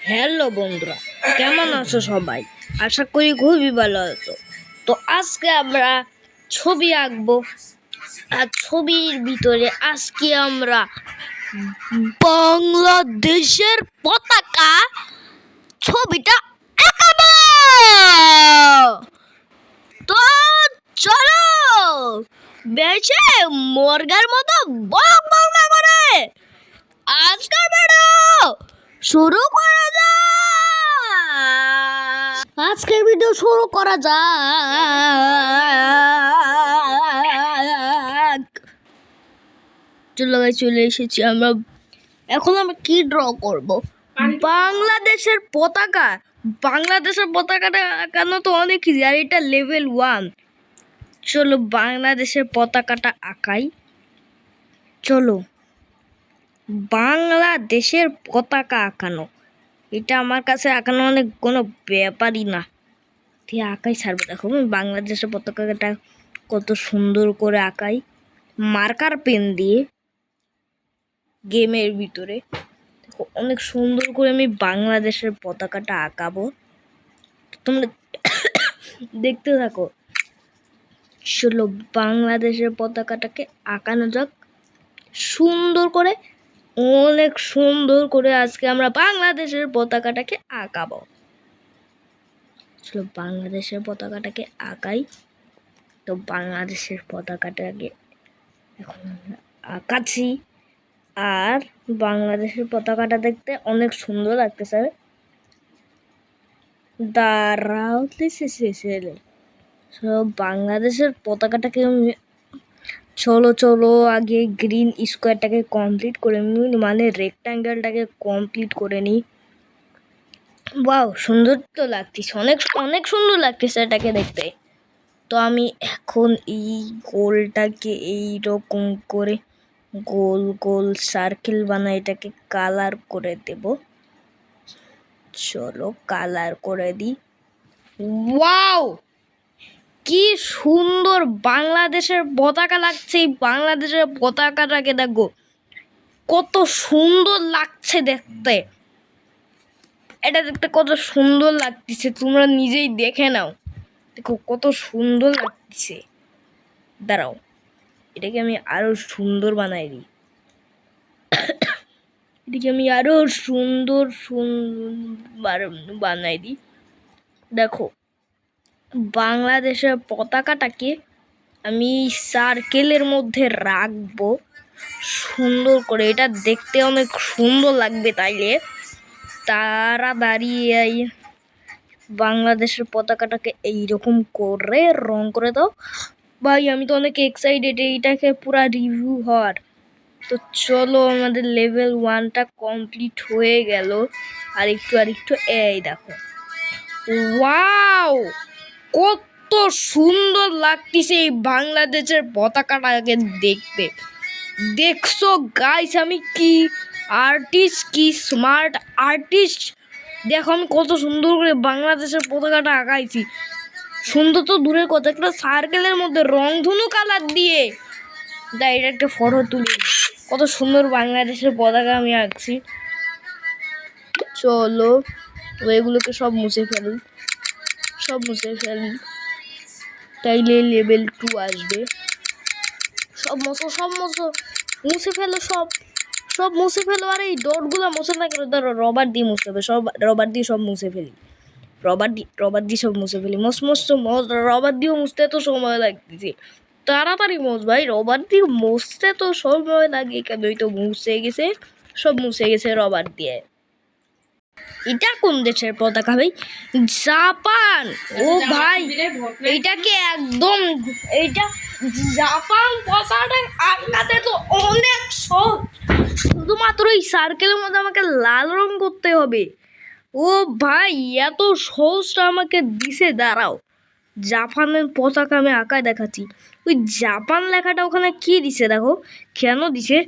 Hello বন্ধুরা, কেমন আছো সবাই? আশা করি খুবই ভালো আছো। তো আজকে আমরা ছবি আঁকবো। আর ছবির ভিতরে আজকে আমরা বাংলাদেশের পতাকা ছবিটা আঁকাবো। তো চলো, বেশি মুরগার মতো বক বক না করে আজকের ভিডিও শুরু করা যাক। আজকের ভিডিও শুরু করা যাক। চলে এসেছি আমরা। এখন আমরা কি ড্র করব? বাংলাদেশের পতাকা। বাংলাদেশের পতাকাটা আঁকানো তো অনেক ইজি, আর এটা লেভেল 1। চলো বাংলাদেশের পতাকাটা আঁকাই। চলো, বাংলাদেশের পতাকা আঁকানো, এটা আমার কাছে আঁকানো অনেক কোনো ব্যাপারই না। ঠিক আঁকাই ছাড়বো। দেখো আমি বাংলাদেশের পতাকাটা কত সুন্দর করে আঁকাই মার্কার পেন দিয়ে গেমের ভিতরে। দেখো অনেক সুন্দর করে আমি বাংলাদেশের পতাকাটা আঁকাবো, তোমরা দেখতে থাকো। চলো বাংলাদেশের পতাকাটাকে আঁকানো যাক সুন্দর করে, অনেক সুন্দর করে। আজকে আমরা বাংলাদেশের পতাকাটাকে আঁকাবো। চলো বাংলাদেশের পতাকাটাকে আঁকাই। তো বাংলাদেশের পতাকাটাকে এখন আঁকাচ্ছি। আর বাংলাদেশের পতাকাটা দেখতে অনেক সুন্দর লাগতেছে। দাঁড়াও, বাংলাদেশের পতাকাটাকে চলো আগে গ্রিন স্কোয়ারটাকে কমপ্লিট করে নিই, মানে রেক্ট্যাঙ্গেলটাকে কমপ্লিট করে নিই। বাহ, সুন্দর তো লাগতেছে, অনেক অনেক সুন্দর লাগতেছে এটাকে দেখতে। তো আমি এখন এই গোলটাকে এইরকম করে গোল গোল সার্কেল বানাই, এটাকে কালার করে দেব। চলো কালার করে দিই। ওয়াও, কি সুন্দর বাংলাদেশের পতাকা লাগছে। এই বাংলাদেশের পতাকাটাকে দেখো কত সুন্দর লাগছে দেখতে। এটা দেখতে কত সুন্দর লাগতেছে, তোমরা নিজেই দেখে নাও। দেখো কত সুন্দর লাগতেছে। দাঁড়াও, এটাকে আমি আরো সুন্দর বানাই দিই। এটাকে আমি আরো সুন্দর বানাই দিই। দেখো বাংলাদেশের পতাকাটাকে আমি সার্কেলের মধ্যে রাখবো সুন্দর করে। এটা দেখতে অনেক সুন্দর লাগবে, তাইলে তাড়াতাড়ি এই বাংলাদেশের পতাকাটাকে এইরকম করে রং করে দাও। ভাই আমি তো অনেক এক্সাইটেড এইটাকে পুরা রিভিউ হওয়ার। তো চলো আমাদের লেভেল 1টা কমপ্লিট হয়ে গেল। আর একটু এই দেখো, ওয়াও কত সুন্দর লাগতেছে এই বাংলাদেশের পতাকাটাকে দেখতে। দেখছো গাইস, আমি কি আর্টিস্ট, কি স্মার্ট আর্টিস্ট। দেখো আমি কত সুন্দর করে বাংলাদেশের পতাকাটা আঁকাইছি। সুন্দর তো দূরের কথা, একটা সার্কেলের মধ্যে রংধনু কালার দিয়ে। তাই এটা একটা ফটো তুলি, কত সুন্দর বাংলাদেশের পতাকা আমি আঁকছি। চলো এগুলোকে সব মুছে ফেলি, তাইলে লেভেল 2 আসবে। সব মুছে ফেলো, সব মুছে ফেলো। আর এই ডটগুলো মুছে না কেন, ধরো রবার দিয়ে মুছতে হবে। রবার দিয়ে সব মুছে ফেলি। রবার দিয়ে সব মুছে ফেলি। রবার দিয়েও মুছতে তো সময় লাগতেছে। তাড়াতাড়ি মোছ ভাই, রবার দিয়ে মুছতে তো সময় লাগে কেন? ওই তো সব মুছে গেছে রবার দিয়ে। এটা কোন দেশের পতাকা ভাই? জাপান। ও ভাই, এইটাকে একদম, এইটা জাপান পতাকাটা আঁকাতে তো অনেক সহজ। শুধুমাত্র এই সার্কেলের মধ্যে আমাকে লাল রং করতে হবে। ও ভাই, এত সহজটা আমাকে দিছে। দাঁড়াও, জাপানের পতাকা আমি আঁকায় দেখাচ্ছি। ওই জাপান লেখাটা ওখানে কি দিছে দেখো, কেন দিছে,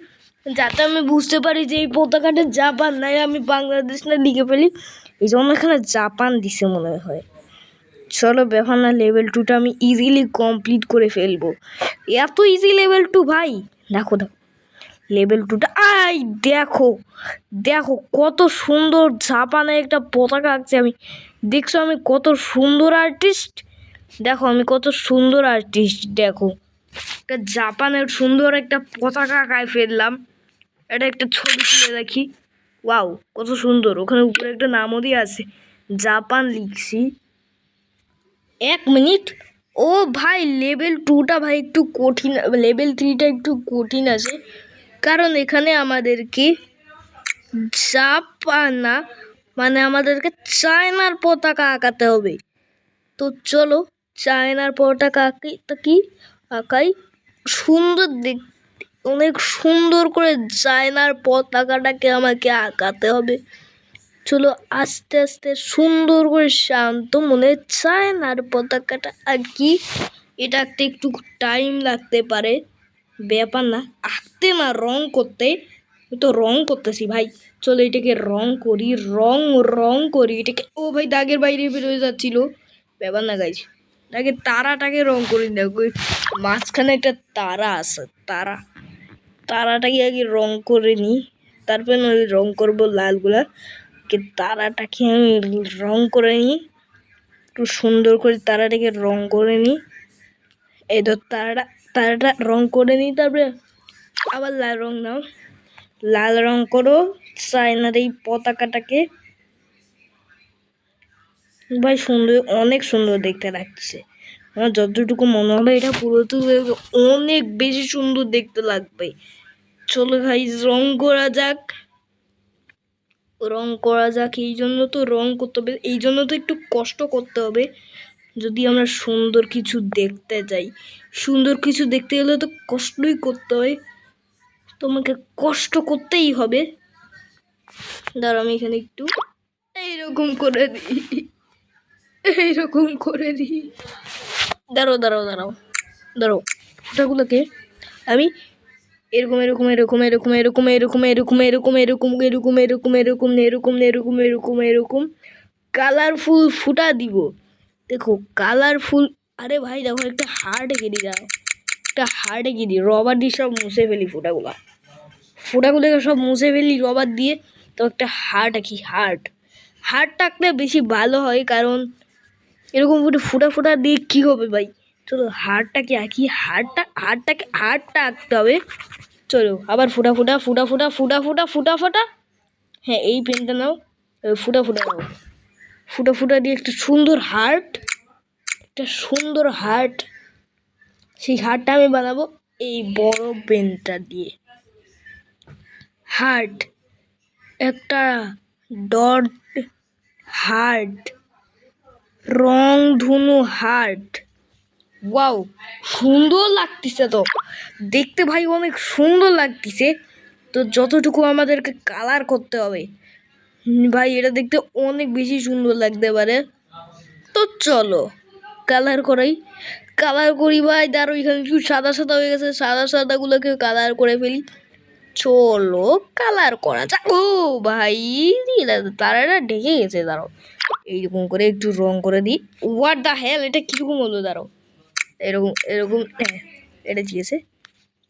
যাতে আমি বুঝতে পারি যে এই পতাকাটা জাপান, নাই আমি বাংলাদেশ না লিখে ফেলি। এই জন্য এখানে জাপান দিছে মনে হয়। চলো বেফানা লেভেল 2টা আমি ইজিলি কমপ্লিট করে ফেলবো। এত ইজি লেভেল 2 ভাই। দেখো লেভেল 2টা আই দেখো দেখো কত সুন্দর জাপানে একটা পতাকা আঁকছি আমি। দেখছো আমি কত সুন্দর আর্টিস্ট, দেখো আমি কত সুন্দর আর্টিস্ট। দেখো একটা জাপানের সুন্দর একটা পতাকা আঁকায় ফেললাম। এটা একটা ছবি তুলে রাখি। ওয়াও কত সুন্দর, ওখানে উপরে একটা নামও দিয়ে আছে, জাপান লিখছি। 1 মিনিট। ও ভাই লেভেল 2টা ভাই একটু কঠিন, লেভেল 3টা একটু কঠিন আছে, কারণ এখানে আমাদেরকে জাপানা মানে আমাদেরকে চায়নার পতাকা আঁকাতে হবে। তো চলো চায়নার পতাকা আঁকি, তা কি আঁকাই সুন্দর দেখ, অনেক সুন্দর করে চায়নার পতাকাটাকে আমাকে আঁকাতে হবে। চলো আস্তে আস্তে সুন্দর করে শান্ত মনে চায়নার পতাকাটা আঁকি। এটা আঁকতে একটু টাইম লাগতে পারে, ব্যাপার না, আঁকতে না রং করতে। আমি তো রং করতেছি ভাই, চলো এটাকে রং করি, রং করি এটাকে। ও ভাই দাগের বাইরে বেরোয় যাচ্ছিল, ব্যাপার না গাইছি। দাগের তারাটাকে রং করি, দেখো মাঝখানে একটা তারা আছে, তারাটাকে আগে রং করে নিই, তারপরে ওই রং করবো লালগুলা। তারাটাকে আমি রং করে নিই একটু সুন্দর করে, তারাটাকে রং করে নিই। এই ধর তারাটা রং করে নিই, তারপরে আবার লাল রং নাও, লাল রং করো চায়নার এই পতাকাটাকে। ভাই সুন্দর, অনেক সুন্দর দেখতে লাগছে। আমার যতটুকু মনে হবে এটা পুরো তো অনেক বেশি সুন্দর দেখতে লাগবে। চলো ভাই রং করা যাক, এই জন্য তো রং করতে হবে, এই জন্য তো একটু কষ্ট করতে হবে। যদি আমরা সুন্দর কিছু দেখতে যাই, সুন্দর কিছু দেখতে গেলে তো কষ্টই করতে হয়, তোমাকে কষ্ট করতেই হবে। দাঁড়াও আমি এখানে একটু এইরকম করে দিই, এইরকম করে দিই। দাঁড়াও ফোটাগুলোকে আমি এরকম এরকম এরকম এরকম এরকম এরকম এরকম এরকম এরকম এরকম এরকম এরকম এরকম এরকম এরকম এরকম কালারফুল ফুটা দিব। দেখো কালারফুল। আরে ভাই দেখো একটা হার্ট এঁকে দিই, দাও একটা হার্ট এঁকে দিই, রবার দিয়ে সব মুছে ফেলি ফুটাগুলোকে সব মুছে ফেলি রবার দিয়ে। তো একটা হার্ট আঁকি, হার্টটা আঁকলে বেশি ভালো হয়, কারণ এরকম ফুটা দিয়ে কি হবে ভাই। চলো হার্টটাকে আঁকি, হার্টটা আঁকতে হবে। চলো আবার ফুটা। হ্যাঁ এই পেনটা নাও, ফুটা নাও, ফুটা দিয়ে একটা সুন্দর হার্ট, সেই হার্টটা আমি বানাবো এই বড় পেনটা দিয়ে। হার্ট, একটা ডট হার্ট, রং ধনু হার্ট। ওয়াও সুন্দর লাগতেছে তো দেখতে ভাই, অনেক সুন্দর লাগতেছে। তো যতটুকু আমাদেরকে কালার করতে হবে ভাই, এটা দেখতে অনেক বেশি সুন্দর লাগতে পারে। তো চলো কালার করি ভাই। দাঁড়ো এখানে একটু সাদা হয়ে গেছে, সাদাগুলোকে কালার করে ফেলি। চলো কালার করা যাক। ও ভাই তারাটা ঢেকে গেছে, দাঁড়াও এইরকম করে একটু রং করে দিই। হোয়াট দ্য হেল, এটা কিরকম হলো, দাঁড়াও এরকম হ্যাঁ এটা ঠিক আছে।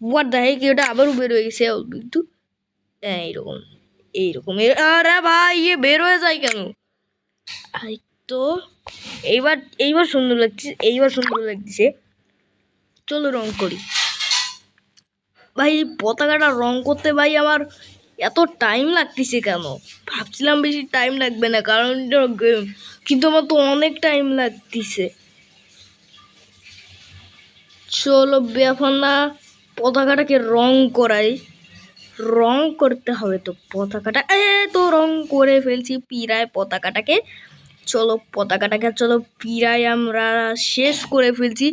হোয়াট দ্য হেল, কি ওটা আবারও বের হয়ে গেছে একটু, হ্যাঁ এইরকম। আরে ভাই বের হয়ে যায় কেন? তো এইবার সুন্দর লাগছে, চলো রং করি ভাই। পতাকাটা রং করতে ভাই আমার এত টাইম লাগতেছে কেন? ভাবছিলাম বেশি টাইম লাগবে না, কারণ কিন্তু আমার তো অনেক টাইম লাগতেছে। চলো ব্যাপার না, পতাকাটাকে রং করাই, রং করতে হবে তো পতাকাটা। তো রং করে ফেলছি পিরায় পতাকাটাকে। চলো পিরায় আমরা শেষ করে ফেলছি।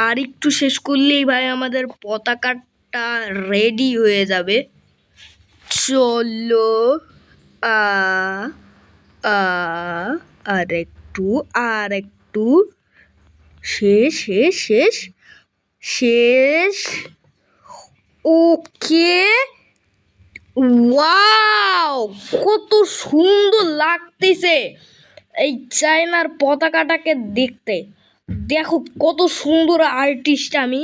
আর একটু শেষ করলেই ভাই আমাদের পতাকাটা রেডি হয়ে যাবে। চলো আর একটু শেষ। ওকে ওয়াও কত সুন্দর লাগতেছে এই চায়নার পতাকাটাকে দেখতে। দেখো কত সুন্দর আর্টিস্ট আমি।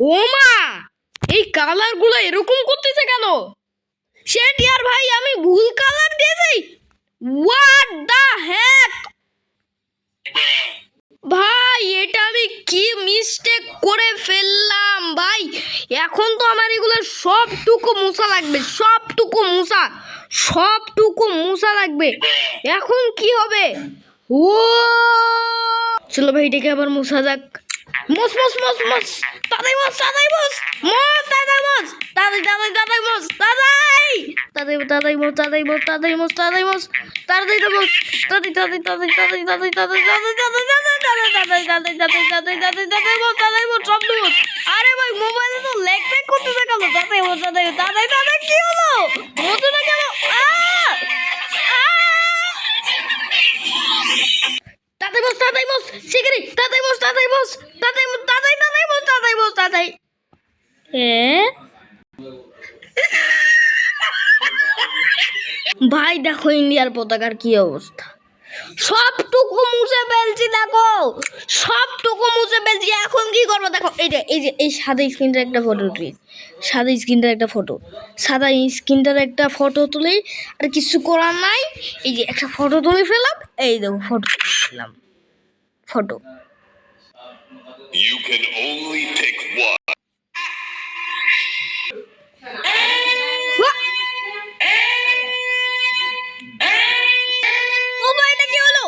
ও মা, এই কালারগুলো এরকম করতেছে কেন? শেট ইয়ার ভাই, আমি ভুল কালার দিয়েছি। হোয়াট দ্য হেক ভাই, এটা আমি কি মিস্টেক করে ফেললাম ভাই। এখন তো আমার এগুলো সবটুকু মুছা লাগবে, সবটুকু মুছা লাগবে। এখন কি হবে? ও চলো ভাই, এটাকে আবার মুছা যাক। মস মস মস মস তাড়াতাড়ি মস, তাড়াতাড়ি মস, মস তাড়াতাড়ি মস, তাড়াতাড়ি তাড়াতাড়ি তাড়াতাড়ি মস, তাড়াতাড়ি তাড়াতাড়ি মস, তাড়াতাড়ি মস, তাড়াতাড়ি মস, তাড়াতাড়ি মস, তাড়াতাড়ি মস, তাড়াতাড়ি তাড়াতাড়ি তাড়াতাড়ি তাড়াতাড়ি তাড়াতাড়ি তাড়াতাড়ি মস, তাড়াতাড়ি মস, সব মস। আরে ভাই, মোবাইলে তো ল্যাগ প্যাক করতেছে কেন? তাড়াতাড়ি মস, তাড়াতাড়ি তাড়াতাড়ি তাড়াতাড়ি, কি হলো? মসে না কেন? তাড়াতাড়ি মস, তাড়াতাড়ি মস, শিগগিরই তাড়াতাড়ি মস, তাড়াতাড়ি মস, তাড়াতাড়ি মস, তাড়াতাড়ি তাড়াতাড়ি মস, তাড়াতাড়ি মস, তাড়াতাড়ি। ভাই দেখো ইন্ডিয়ার পতাকার কি অবস্থা, সবটুকু মুছে ফেলছি, দেখো সবটুকু মুছে ফেলছি। এখন কি করবো দেখো, এই সাদা স্ক্রিনটার একটা ফটো তুলি, সাদা স্ক্রিনটার একটা ফটো তুলি। আর কিছু করার নাই, এই যে একটা ফটো তুলে ফেললাম, এই দেখো ফটো তুলে ফেললাম, photo. You can only pick one. ও ভাই, এটা কি হলো?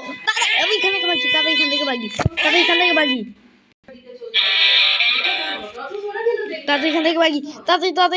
আমি এখান থেকে ভাগি, তাড়াতাড়ি এখান থেকে ভাগি, তাড়াতাড়ি এখান থেকে ভাগি, তাড়াতাড়ি এখান থেকে ভাগি, তাড়াতাড়ি তাড়াতাড়ি